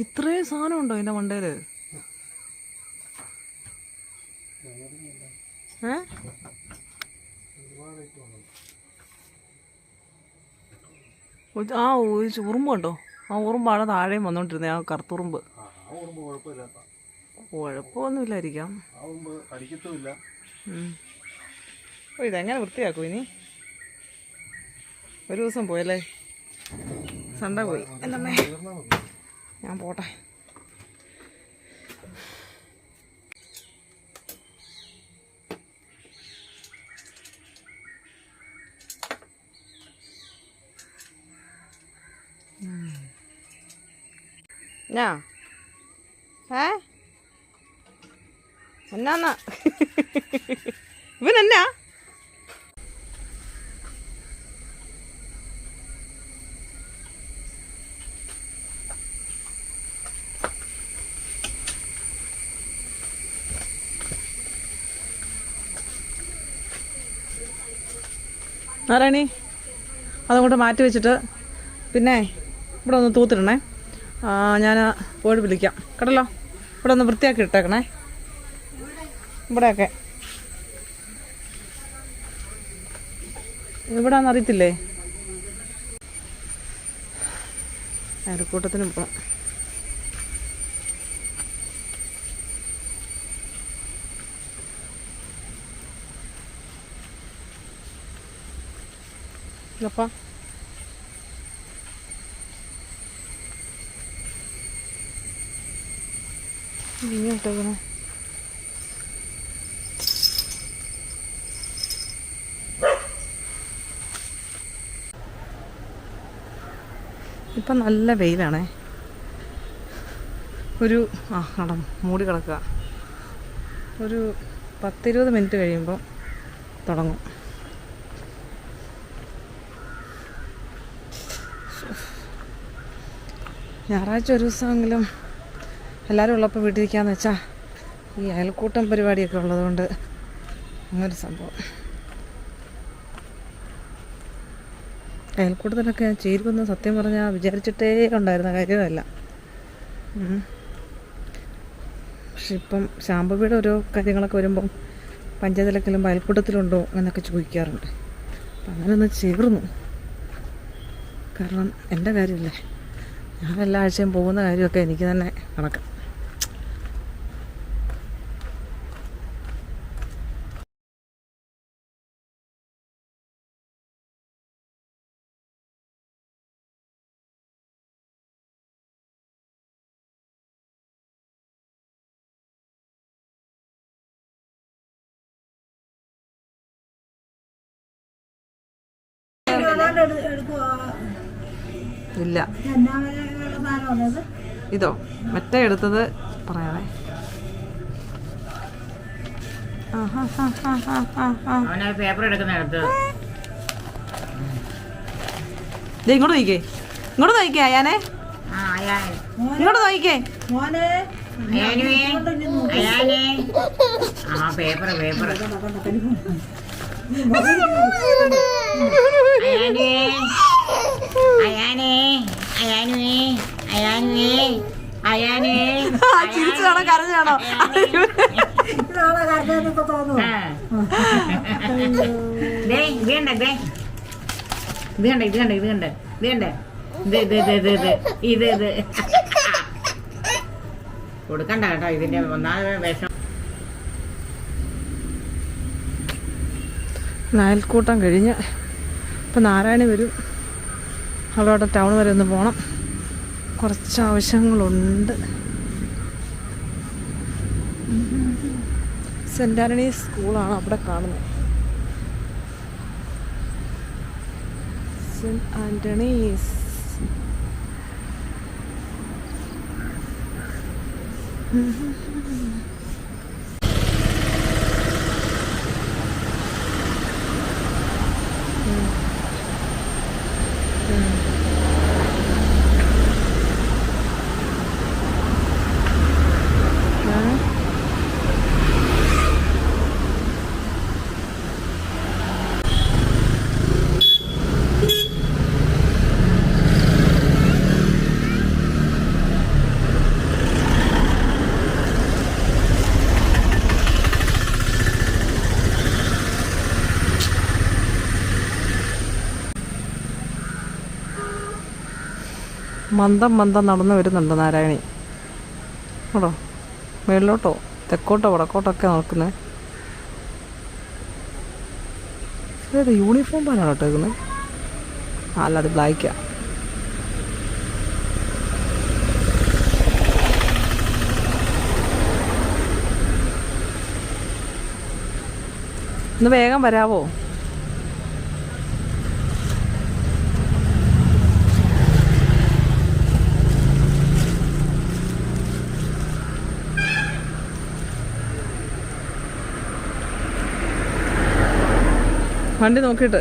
ഇത്രയും സാധനം ഉണ്ടോ അതിൻ്റെ മണ്ടേല്? ആ ഉറുമ്പ് കണ്ടോ? ആ ഉറുമ്പാണ് താഴെയും വന്നോണ്ടിരുന്നത്, ആ കറുത്തുറുമ്പ്. കുഴപ്പമൊന്നുമില്ലായിരിക്കാം. ഓ, ഇതെങ്ങനെ വൃത്തിയാക്കും ഇനി? ഒരു ദിവസം പോയല്ലേ, സൺഡേ പോയി. എന്നമ്മേ, ഞാൻ പോട്ടെ. എന്നാ ഇവനെന്നാ? നാരായണി, അതങ്ങോട്ട് മാറ്റി വെച്ചിട്ട് പിന്നെ ഇവിടെ ഒന്ന് തൂത്തിടണേ. ഞാൻ പോയി വിളിക്കാം കേട്ടല്ലോ. ഇവിടെ ഒന്ന് വൃത്തിയാക്കി ഇട്ടേക്കണേ. ഇവിടെയൊക്കെ എവിടാന്ന് അറിയത്തില്ലേ? അയൽക്കൂട്ടത്തിന് പോകണം. അപ്പാ ഇങ്ങോട്ടേക്കണേ. ഇപ്പം നല്ല വെയിലാണേ. ഒരു കടം മൂടി കിടക്കുക. ഒരു 10-20 മിനിറ്റ് കഴിയുമ്പോൾ തുടങ്ങും. ഞായറാഴ്ച ഒരു ദിവസമെങ്കിലും എല്ലാവരും ഉള്ളപ്പോൾ വീട്ടിലിരിക്കാമെന്ന് വെച്ചാൽ ഈ അയൽക്കൂട്ടം പരിപാടിയൊക്കെ ഉള്ളതുകൊണ്ട് അങ്ങനൊരു സംഭവം. അയൽക്കൂട്ടത്തിലൊക്കെ ഞാൻ ചേരുമെന്ന് സത്യം പറഞ്ഞാൽ വിചാരിച്ചിട്ടേ ഉണ്ടായിരുന്ന കാര്യമല്ല. പക്ഷെ ഇപ്പം ശാമ്പവിയുടെ ഓരോ കാര്യങ്ങളൊക്കെ വരുമ്പം പഞ്ചായത്തിലൊക്കെ ചെല്ലുമ്പോൾ അയൽക്കൂട്ടത്തിലുണ്ടോ എന്നൊക്കെ ചോദിക്കാറുണ്ട്. അപ്പം അങ്ങനെ ഒന്ന് ചേർന്നു. കാരണം എൻ്റെ കാര്യമല്ലേ, ഞാൻ എല്ലാ ആഴ്ചയും പോകുന്ന കാര്യമൊക്കെ എനിക്ക് തന്നെ കണക്കാം. ഇല്ല, ഇതോ മറ്റേ എടുത്തത് പറയാനേ. പേപ്പർ എടുക്കുന്ന ഇങ്ങോട്ട് നോക്കിക്കേ, ഇങ്ങോട്ട് നോക്കിക്കേ അയാനെ, ഇങ്ങോട്ട് നോക്കിക്കേ. പേപ്പർ പേപ്പർ ചിരിച്ചാണോ കരഞ്ഞാണോ? കൊടുക്കണ്ട കേട്ടോ, ഇതിന്റെ ഒന്നാമത് വിഷം. അയൽക്കൂട്ടം കഴിഞ്ഞ് ഇപ്പം നാരായണി വരും. അവളവിടെ ടൗൺ വരെ ഒന്ന് പോകണം, കുറച്ച് ആവശ്യങ്ങളുണ്ട്. സെൻറ് ആൻ്റണീസ് സ്കൂളാണ് അവിടെ കാണുന്നത്. Saint Antony's. മന്ദം മന്ദം നടന്നു വരുന്നുണ്ട് നാരായണി. കേട്ടോ, മേളിലോട്ടോ തെക്കോട്ടോ വടക്കോട്ടൊക്കെ നടക്കുന്നത്. ഇതേതാ യൂണിഫോം പാനാണ് കേട്ടേക്കുന്നത്? അല്ല, അത് ബ്ലാക്കാ. ഒന്ന് വേഗം വരാവോ? വണ്ടി നോക്കിയിട്ട്.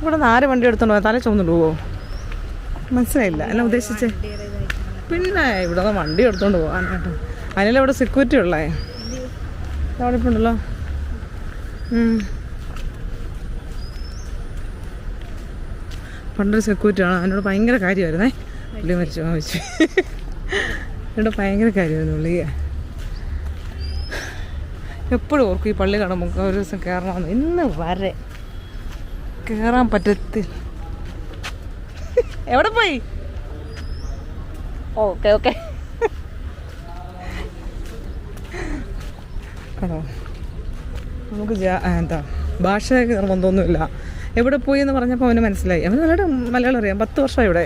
ഇവിടെ നിന്ന് ആര് വണ്ടി എടുത്തോണ്ടോ? തല ചുമന്നുകൊണ്ട് പോവോ? മനസ്സിലായില്ല എന്നെ ഉദ്ദേശിച്ചേ. പിന്നെ ഇവിടെ നിന്ന് വണ്ടി എടുത്തോണ്ട് പോകാനായിട്ട് അതിനെല്ലാം ഇവിടെ സെക്യൂരിറ്റി ഉള്ളേ. അവിടെ ഇപ്പം ഉണ്ടല്ലോ. പണ്ടൊരു സെക്യൂരിറ്റി ആണ്. അതിനോട് ഭയങ്കര കാര്യമായിരുന്നേ. പുള്ളി മരിച്ചു വെച്ചു. എന്നോട് ഭയങ്കര കാര്യമായിരുന്നു പുള്ളി. എപ്പോഴും ഓർക്കും ഈ പള്ളി കാണുമ്പോൾ ഒരു ദിവസം കയറണമെന്ന്. ഇന്ന് വരെ കയറാൻ പറ്റത്തില്ല. എവിടെ പോയി? Okay okay. ആണോ, നമുക്ക് എന്താ ഭാഷയൊക്കെ നിർബന്ധമൊന്നുമില്ല. എവിടെ പോയി എന്ന് പറഞ്ഞപ്പോൾ അവന് മനസ്സിലായി. അവന് നല്ലൊരു മലയാളം അറിയാം. 10 വർഷം ഇവിടെ.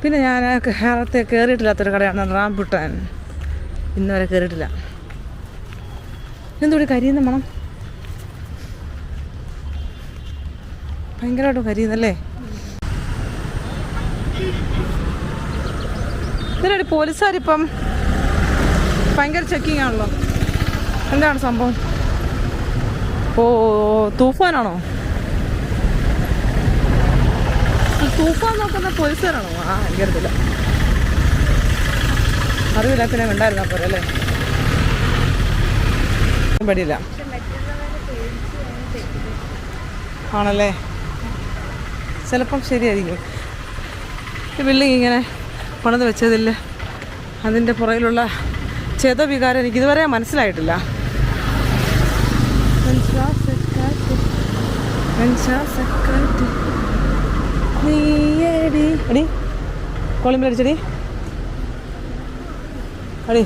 പിന്നെ ഞാൻ കേരളത്തെ കയറിയിട്ടില്ലാത്തൊരു കടയാണ് റാംബുട്ടാൻ. ഇന്ന് വരെ കയറിയിട്ടില്ല. എന്തോടെ കരിയുന്ന മണം, ഭയങ്കരമായിട്ട് കരിയുന്നല്ലേ. ഇതിലൊരു പോലീസുകാരിപ്പം ഭയങ്കര ചെക്കിങ് ആണല്ലോ. എന്താണ് സംഭവം? ഓ, തൂഫാനാണോ? തൂഫാൻ നോക്കുന്ന പോലീസുകാരാണോ? ആ, എനിക്കറിയത്തില്ല. അറിവില്ലാത്തിനെ കണ്ടായിരുന്നാ പോലെ അല്ലേ? പടിയില്ല ആണല്ലേ? ചിലപ്പം ശരിയായിരിക്കും. ഈ ബിൽഡിങ് ഇങ്ങനെ പണിത് വെച്ചതില്ല, അതിൻ്റെ പുറകിലുള്ള ചേതവികാരം എനിക്കിതുവരെ മനസ്സിലായിട്ടില്ല. അടി കോളിമ്പിലടിച്ചടി അടി.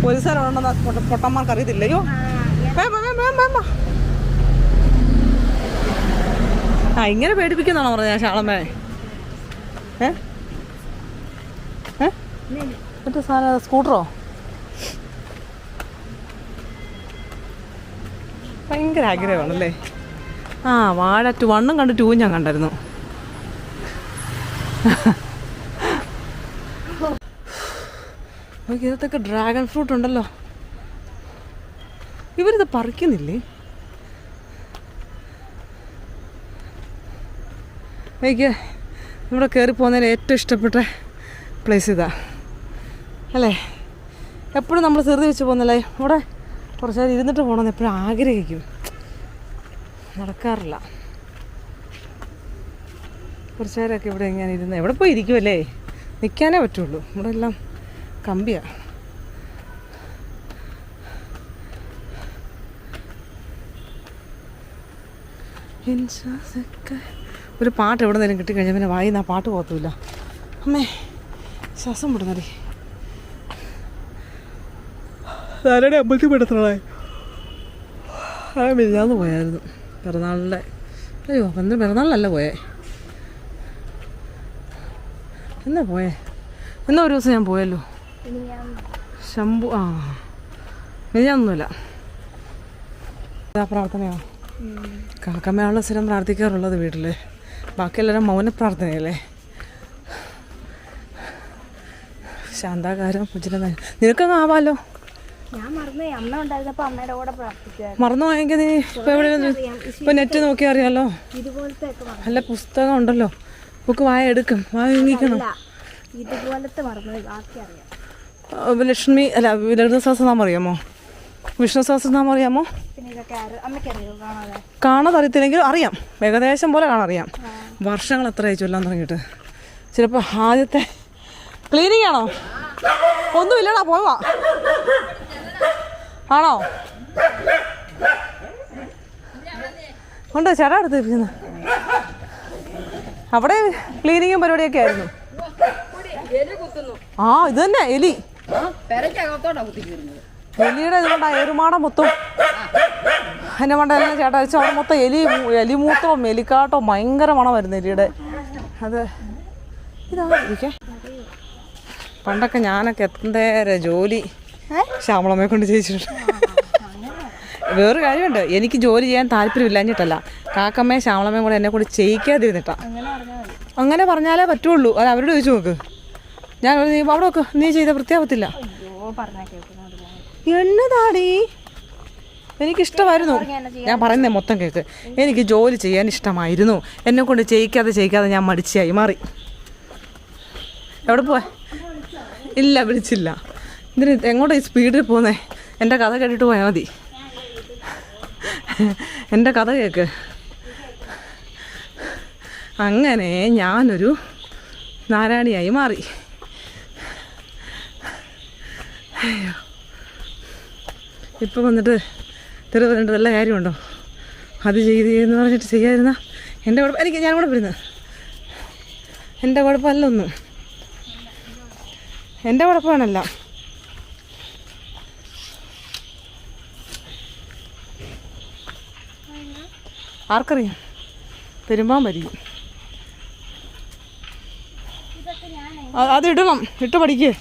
പോലീസുകാരുണ്ടെന്ന് പൊട്ടന്മാർക്ക് അറിയത്തില്ല. അയ്യോ, ആ, ഇങ്ങനെ പേടിപ്പിക്കുന്നാണോ പറഞ്ഞ ശാളമ്മേ? മറ്റേ സാധനം സ്കൂട്ടറോ? ഭയങ്കര ആഗ്രഹമാണല്ലേ. ആ, വാഴ 1 കണ്ട് 2 ഞാൻ കണ്ടായിരുന്നു. ഇതിനകത്തൊക്കെ ഡ്രാഗൺ ഫ്രൂട്ട് ഉണ്ടല്ലോ. ഇവരിത് പറിക്കുന്നില്ലേ? എനിക്ക് ഇവിടെ കയറി പോകുന്നതിന് ഏറ്റവും ഇഷ്ടപ്പെട്ട പ്ലേസ് ഇതാ അല്ലേ. എപ്പോഴും നമ്മൾ ചെറുതി വെച്ച് പോകുന്നല്ലേ. ഇവിടെ കുറച്ച് നേരം ഇരുന്നിട്ട് പോകണമെന്ന് എപ്പോഴും ആഗ്രഹിക്കും, നടക്കാറില്ല. കുറച്ച് നേരമൊക്കെ ഇവിടെ ഇങ്ങനെ ഇരുന്ന് എവിടെ പോയി ഇരിക്കുമല്ലേ, നിൽക്കാനേ പറ്റുള്ളൂ. ഇവിടെ എല്ലാം കമ്പിയാണ്. ഒരു പാട്ട് എവിടെ നിന്നും കിട്ടിക്കഴിഞ്ഞാൽ പിന്നെ വായിന്ന് ആ പാട്ട് പോകത്തുമില്ല. അമ്മേ, ശ്വാസം വിടുന്നടി. ആരുടെ അമ്പലത്തിൽ പെടുത്തണേ? മിനിഞ്ഞാന്ന് പോയായിരുന്നു പിറന്നാളിൻ്റെ. അയ്യോ, പിറന്നാളിലല്ല പോയേ. എന്നാ പോയേ? എന്നാ ഒരു ദിവസം ഞാൻ പോയല്ലോ. ശംഭു. ആ, മിനിഞ്ഞാന്നൊന്നുമില്ല. പ്രാർത്ഥനയോ? കാക്കമ്മയാണല്ലോ സ്ഥിരം പ്രാർത്ഥിക്കാറുള്ളത് വീട്ടിൽ. ബാക്കിയെല്ലാവരും മൗന പ്രാർത്ഥനയല്ലേ. ശാന്താകാരം ഉജ്ജ്വല. നിനക്കങ്ങ് ആവാലോ. ഞാൻ മറന്നു. അമ്മ ഉണ്ടായിരുന്നപ്പോൾ അമ്മയുടെ കൂടെ പ്രാർത്ഥിക്കുമായിരുന്നു. മറന്നു പോയെങ്കിൽ നീ ഇപ്പം എവിടെ ഇപ്പം നെറ്റ് നോക്കി അറിയാമല്ലോ. ഇതുപോലത്തെ നല്ല പുസ്തകം ഉണ്ടല്ലോ, ബുക്ക് വായ എടുക്കും, വായ നീക്കണം. ഇതുപോലത്തെ മറന്നു, ബാക്കി അറിയാം. ലക്ഷ്മി അല്ല ലളിത സഹസ്രനാമം അറിയാമോ? വിഷ്ണു സഹസ്രനാമം അറിയാമോ? പിന്നെ ഇതൊക്കെ അമ്മയ്ക്കറിയോ കാണാതെ? കാണാതെ അറിയത്തില്ലെങ്കിലും അറിയാം, ഏകദേശം പോലെ കാണാറിയാം. വർഷങ്ങൾ എത്രയായി ചൊല്ലാൻ തുടങ്ങിയിട്ട്. ചിലപ്പോൾ ആദ്യത്തെ ക്ലീനിങ് ആണോ? ഒന്നുമില്ലടാ, പോവാ. ആണോ? ഉണ്ട്, ചേട്ടാ എടുത്ത് ഇരിക്കുന്നത്. അവിടെ ക്ലീനിങ്ങും പരിപാടിയൊക്കെ ആയിരുന്നു. ആ ഇത് തന്നെ എലി. എലിയുടെ ഇതുകൊണ്ടാ ഏറുമാടം മൊത്തം. അതിൻ്റെ മണ്ടെല്ലാം ചേട്ടാ വെച്ചാൽ അവിടെ മൊത്തം എലിമൂത്രവും എലിക്കാട്ടവും ഭയങ്കര മണമായിരുന്നു എലിയുടെ. അത് ഇതാ ഇരിക്കേ. പണ്ടൊക്കെ ഞാനൊക്കെ എന്തേരെ ജോലി ശ്യാമളമ്മയെ കൊണ്ട് ചെയ്യിച്ചിട്ടുണ്ട്. വേറൊരു കാര്യമുണ്ട്, എനിക്ക് ജോലി ചെയ്യാൻ താല്പര്യമില്ലാഞ്ഞിട്ടല്ല, കാക്കമ്മയും ശ്യാമളമ്മയും കൂടെ എന്നെ കൂടെ ചെയ്യിക്കാതിരുന്നിട്ടാ. അങ്ങനെ പറഞ്ഞാലേ പറ്റുള്ളൂ. അത് അവരോട് ചോദിച്ചു നോക്ക്. ഞാൻ നീ അവിടെ നോക്ക്, നീ ചെയ്ത വൃത്തിയാവത്തില്ല. എന്നതാടി, എനിക്കിഷ്ടമായിരുന്നു. ഞാൻ പറയുന്നത് മൊത്തം കേൾക്ക്. എനിക്ക് ജോലി ചെയ്യാൻ ഇഷ്ടമായിരുന്നു. എന്നെ കൊണ്ട് ചെയ്യിക്കാതെ ഞാൻ മടിച്ചായി മാറി. എവിടെ പോവാ? ഇല്ല, വിളിച്ചില്ല. ഇതിന് എങ്ങോട്ടാ ഈ സ്പീഡിൽ പോകുന്നേ? എൻ്റെ കഥ കേട്ടിട്ട് പോയാൽ മതി. എൻ്റെ കഥ കേൾക്ക്. അങ്ങനെ ഞാനൊരു നാരായണിയായി മാറി. അയ്യോ, ഇപ്പം വന്നിട്ട് പറഞ്ഞിട്ട് വല്ല കാര്യമുണ്ടോ? അത് ചെയ്തെന്ന് പറഞ്ഞിട്ട് ചെയ്യാതിരുന്ന എൻ്റെ കുഴപ്പം. ഞാൻ കൂടെ വരുന്നത് എൻ്റെ കുഴപ്പമല്ല, ഒന്നും എൻ്റെ കുഴപ്പമാണല്ല. ആർക്കറിയാം, പെരുമ്പാൻ വരിക്കും. അത് ഇടണം, ഇട്ട് പഠിക്ക്.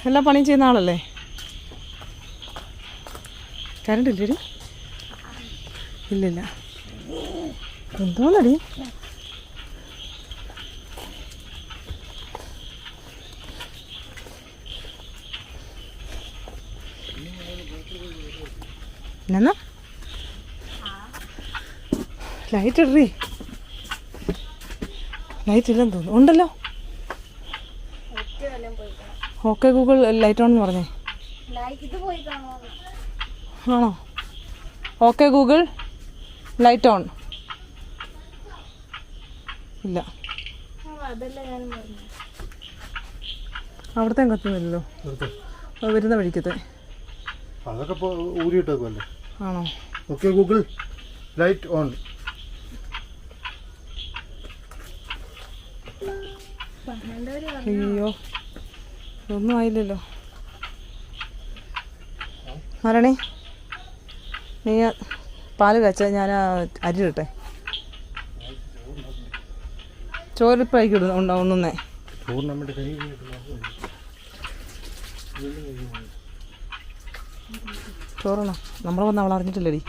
എല്ലാ പണിയും ചെയ്യുന്ന ആളല്ലേ. കറണ്ട് ഇല്ലടി? ഇല്ലില്ല. എന്തോന്നടി? എന്നാ ലൈറ്റ് ഇടറി. ലൈറ്റ് ഇല്ലെന്ന് തോന്നുന്നു. ഉണ്ടല്ലോ. ഓക്കെ ഗൂഗിൾ ലൈറ്റ് ഓൺ എന്ന് പറഞ്ഞേ. ആണോ? Okay Google light on. ഇല്ല, അവിടത്തെ കത്തുന്നില്ലല്ലോ. വരുന്ന വഴിക്കത്തെ അതൊക്കെ ഊരിയിട്ടേക്കുമല്ലേ. ആണോ? Okay Google light on. അയ്യോ, ഒന്നും ആയില്ലല്ലോ. ആരാണേ? നീ പാല് കാച്ച, ഞാൻ അരി ഇട്ടെ. ചോറിപ്പായിക്ക് ഉണ്ണുന്നേ. ചോറണോ? നമ്മളെ വന്ന് അവൾ അറിഞ്ഞിട്ടില്ലടി.